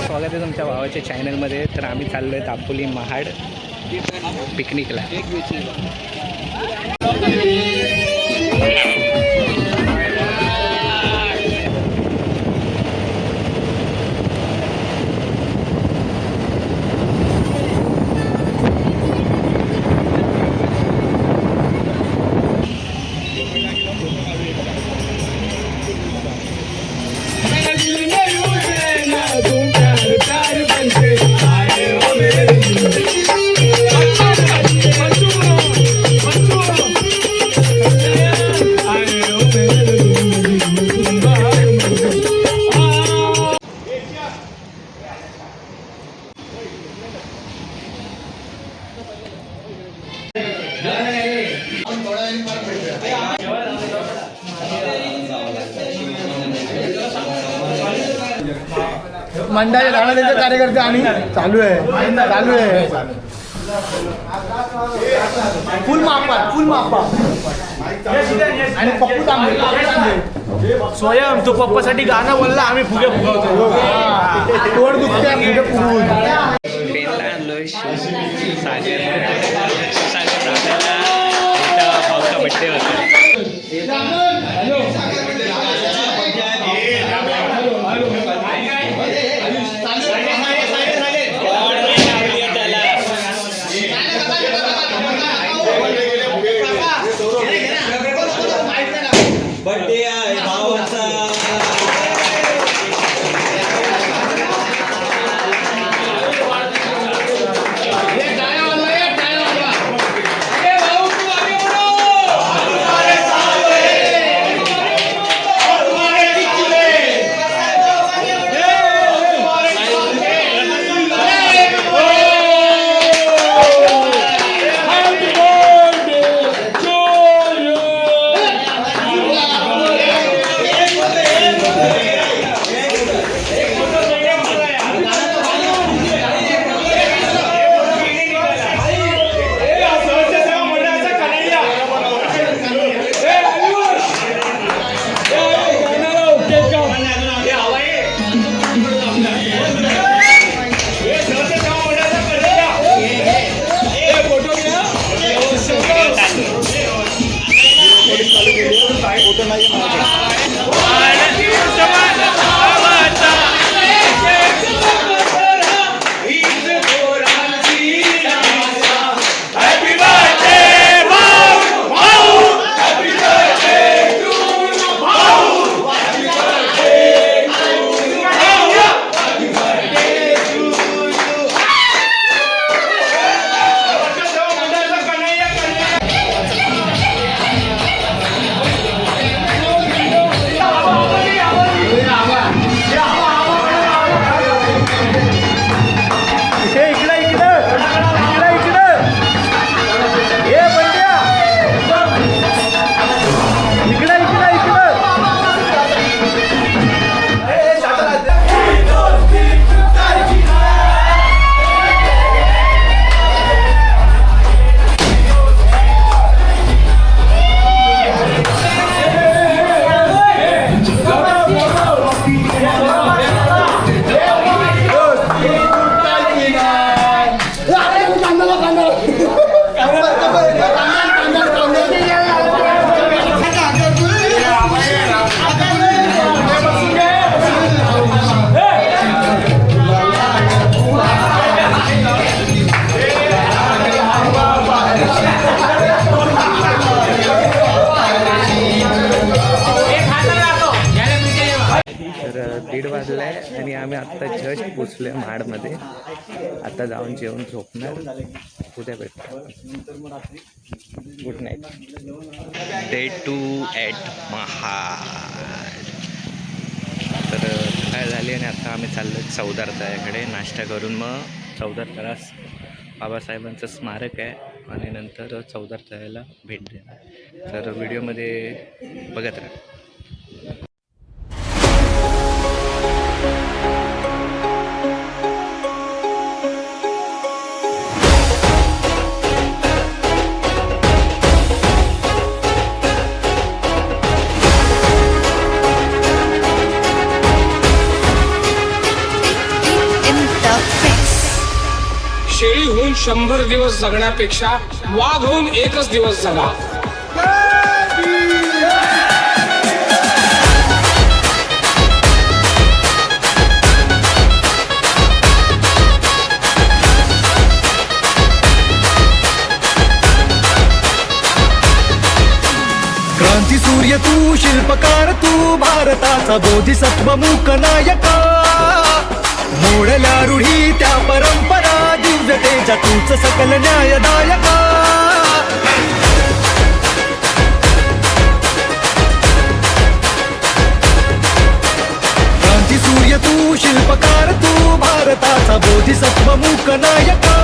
स्वागत आहे तुमच्या भावाच्या चॅनलमध्ये. तर आम्ही चाललो आहे दापोली महाड पिकनिकला. मंडळाचे धावण्याचे कार्यकर्ते आणि चालू आहे फुल मापा आणि पप्पू तांबे स्वयं तू पप्पासाठी गाणं बोलला, आम्ही फुगे फुगवतो. तोड दुखते फुगे फुगवून. भाऊचा बड्डे होता. आणि आम्ही आत्ता जस्ट पोचलो आहे महाडमध्ये. आता जाऊन जेवण झोपणार, उद्या भेटतो. Good night. Day 2 at Mahad. तर काय झाली आणि आता आम्ही चाललो चौदार तळ्याकडे नाश्ता करून. मग चौदार तळ्यास बाबासाहेबांचं स्मारक आहे आणि नंतर चौदार तळ्याला भेट देणार. तर व्हिडिओमध्ये बघत राहा. 100 दिवस जगण्यापेक्षा वाघ होऊन एकच दिवस जगा. क्रांती सूर्य तू, शिल्पकार तू, भारताचा बोधिसत्व मूक नायका. मोडल्या रूढी त्या परंपरा, दिव्यतेच्या तूच सकल न्यायदायका. क्रांती सूर्य तू, शिल्पकार तू, भारताचा बोधिसत्व मूक नायका.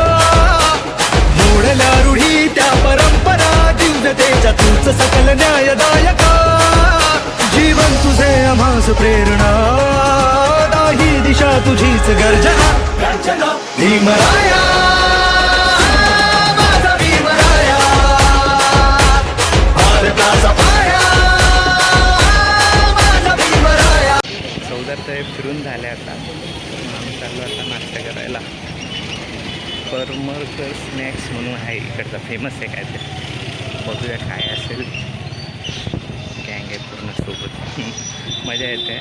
मोडल्या रूढी त्या परंपरा, दिव्यतेच्या तूच सकल न्यायदायका. जीवन तुझे आम्हास प्रेरणा, दाही दिशा तुझीच गर्जना. भीमराया माझा भीमराया, भारताचा पाया माझा भीमराया. चौदार साहेब फिरून झाले आता. आम्ही चाललो आता नाश्ता करायला. परमरकर स्नॅक्स म्हणून आहे इकडचा, फेमस आहे काय ते. बघूया काय असेल. गँग आहे पूर्ण सोबत. मजा येते.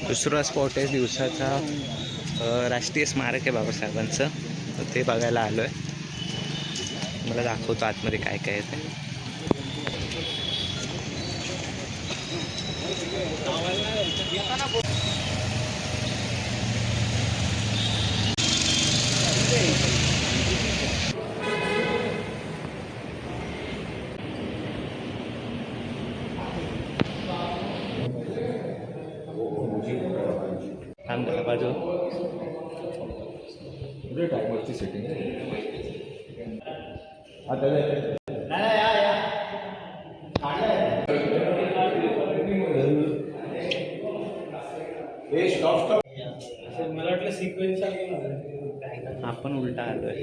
दुसरा स्पॉट आहे दिवसाचा राष्ट्रीय स्मारक आहे बाबासाहेबांचं. तर ते बघायला आलो आहे. मला दाखवतो आतमध्ये काय काय आहे ते. बाजू मला वाटलं सिक्वेन्स आपण उलटा आलोय.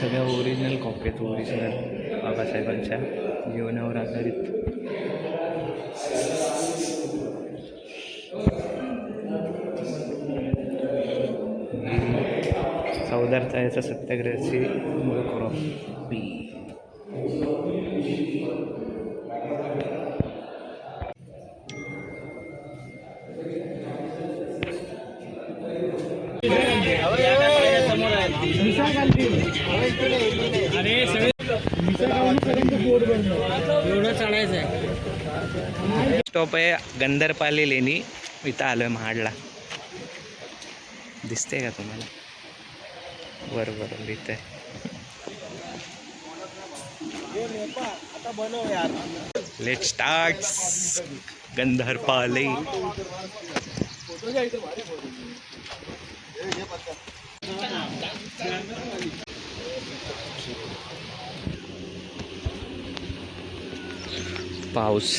सगळ्या ओरिजिनल कॉपी आहेत, ओरिजिनल बाबासाहेबांच्या जीवनावर आधारित. चौदार याचा सत्याग्रहाची मूळ कॉपी. स्टॉप आहे गंधर्पाली लेणी. इथं आलोय महाडला. दिसते का तुम्हाला? बरोबर दिसतंय. Let start Gandharpali. पाऊस.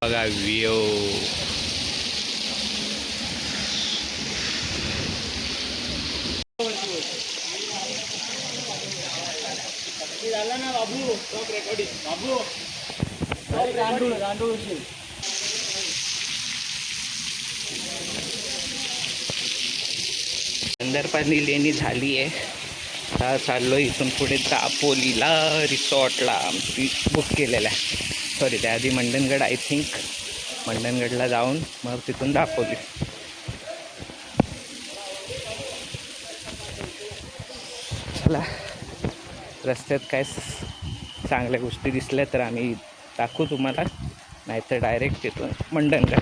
बघा व्ह्यू. अंदरपाली लेणी झाली आहे. आता चाललो इथून पुढे दापोलीला रिसॉर्टला बुक केलेला आहे. सॉरी त्याआधी मंडणगड, आय थिंक मंडणगडला जाऊन मग तिथून दापोली. चला रस्त्यात काय चांगल्या गोष्टी दिसल्या तर आम्ही दाखवू तुम्हाला, नाहीतर डायरेक्ट तिथून मंडणगड.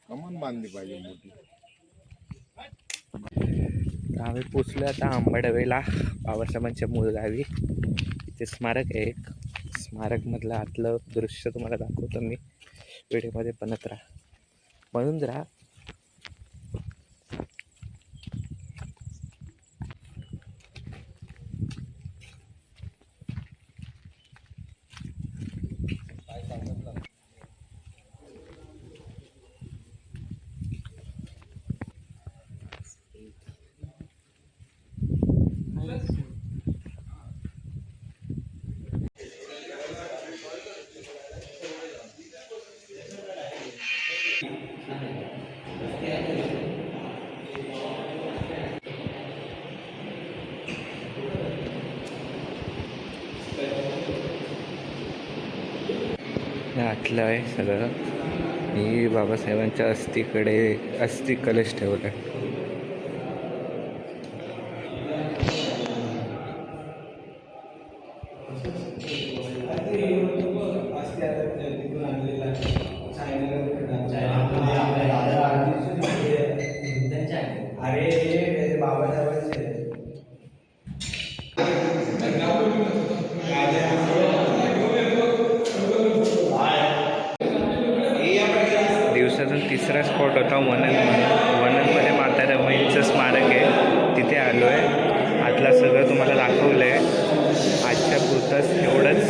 कमान बांधली पाहिजे मोठी. आम्ही पोचलो आता आंबाडवेला, बाबासाहेबांच्या मूळ गावी. इथे स्मारक आहे एक. स्मारकमधलं आतलं दृश्य तुम्हाला दाखवतो मी. व्हिडिओमध्ये बनत राहा, म्हणून राहा. आतलं आहे सगळं. मी बाबासाहेबांच्या अस्थि कलश ठेवला आहे. दिवसातून तिसरा स्पॉट होता वननमध्ये माता रमाईचं स्मारक आहे, तिथे आलो आहे. आतला सगळं तुम्हाला दाखवलं आहे. आजच्या पुरतंच एवढंच.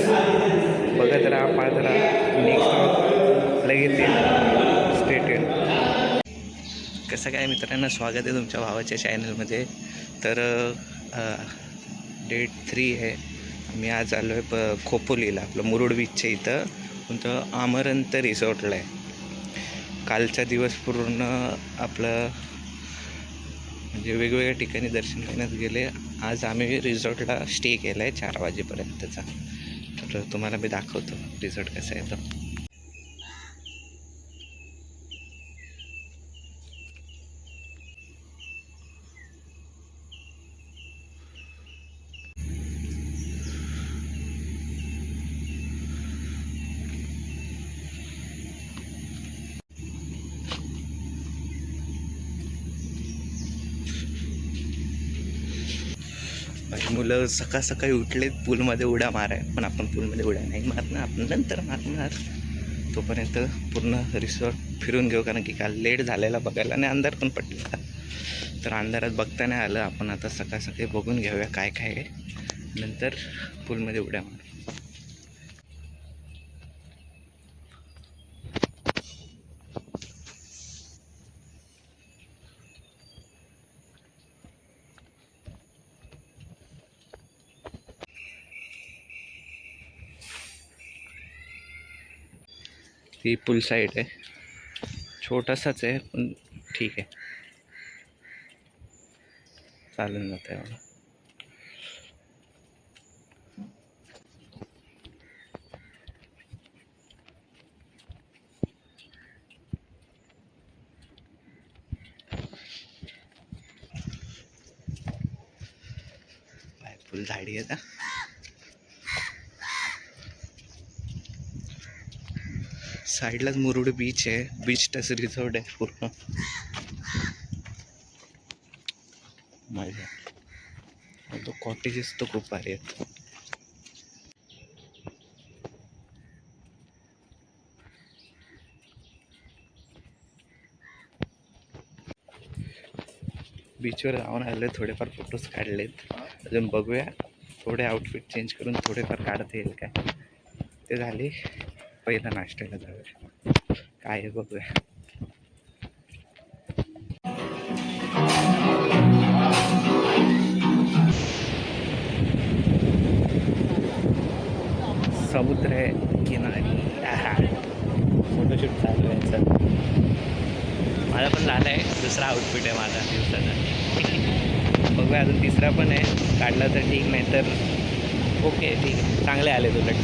बघत राहा, पाहत राहा. नेक्स्ट लगेच स्टेट. कसं काय मित्रांनो, स्वागत आहे तुमच्या भावाच्या चॅनलमध्ये. तर डेट 3 आहे. मी आज आलो आहे खोपोलीला, आपलं मुरुड बीचच्या इथं. कोणतं अमरंत रिसॉर्टला आहे. कालचा दिवस पूर्ण आपलं म्हणजे वेगवेगळ्या ठिकाणी दर्शन घेण्यात गेले. आज आम्ही रिसॉर्टला स्टे केला आहे 4 वाजेपर्यंतचा. तर तुम्हाला मी दाखवतो रिसॉर्ट कसं आहे तो. मुलं सकाळ सकाळी उठलेत पूलमध्ये उड्या माराय, पण आपण पूलमध्ये उड्या नाही मारणार, आपण नंतर मारणार. तोपर्यंत पूर्ण रिसॉर्ट फिरून घेऊ, कारण की काल लेट झालेला बघायला आणि अंधार पण पडलेला. तर अंधारात बघता नाही आलं. आपण आता सकाळ सकाळी बघून घेऊया काय काय आहे, नंतर पूलमध्ये उड्या मारू. ही पूल साईड आहे, छोटासाच आहे पण ठीक आहे, चालून जातं आहे मला. फुल झाडी आहे. साईडलाच मुरुड बीच आहे, बीच टच रिसॉर्ट आहे पूर्ण. माझ्या तो कॉटेजेस तो खूप भारी आहेत. बीचवर जाऊन आले, थोडेफार फोटोज काढलेत. अजून बघूया, थोडे आउटफिट चेंज करून थोडेफार काढता येईल काय ते झाले. पहिला नाश्त्याला जाऊया, काय आहे बघूया. समुद्र आहे किनारी, फोटोशूट चालू आहे. चल, माझा पण झाला आहे, दुसरा आउटफिट आहे माझा दिवसाचा. बघूया, अजून तिसरा पण आहे, काढला तर ठीक, नाही तर ओके ठीक आहे. चांगले आले उलट.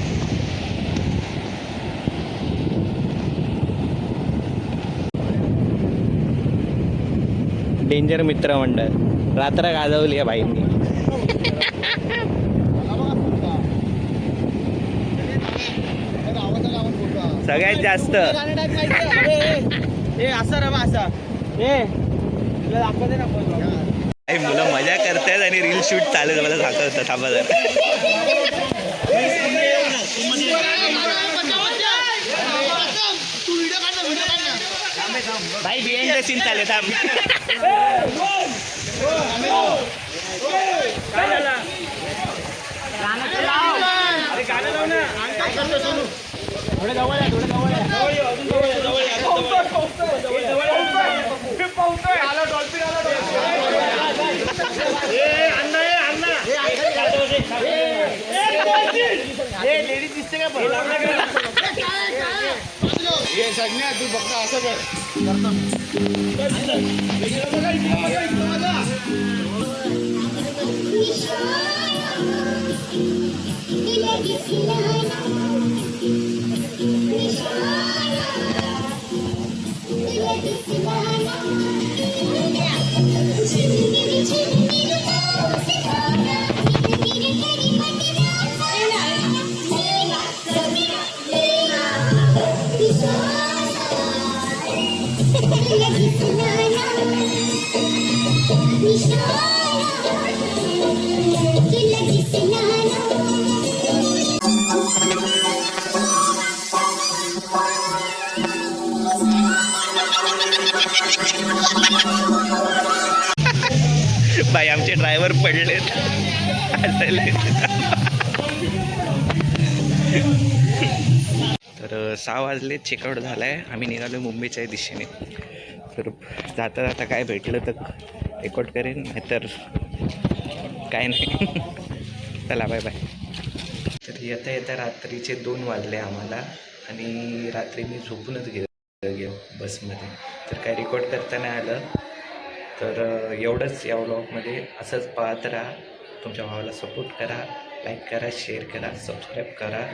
डेंजर मित्र मंडळ रात्र गाजवली आहे बाईंनी. सगळ्यात जास्त मुलं मजा करतायत आणि रील शूट चालू आहे. मला सांगत होतं, थांबा जरा. भाई बिहाइंड द सीन चालू, थांब. लेडीज दिसते का पण हे सगळ्या तू फक्त असं कर. बाई आमचे ड्रायव्हर पडलेत. तर 6 वाजले, चेकआउट झाला आहे. आम्ही निघालो मुंबईच्या दिशेने. तर जाता जाता काय भेटलं तर रेकॉर्ड करेन, नाहीतर काय नाही. चला बाय बाय. तर येता येता रात्रीचे 2 वाजले आम्हाला, आणि रात्री मी झोपूनच गेलो बसमध्ये. तर काय रेकॉर्ड करता नाही आलं. तर एवढंच या व्लॉगमध्ये. असंच पाहत राहा, तुमच्या भावाला सपोर्ट करा, लाईक करा, शेअर करा, सबस्क्राईब करा,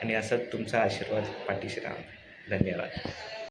आणि असंच तुमचा आशीर्वाद पाठीशी राहा. धन्यवाद.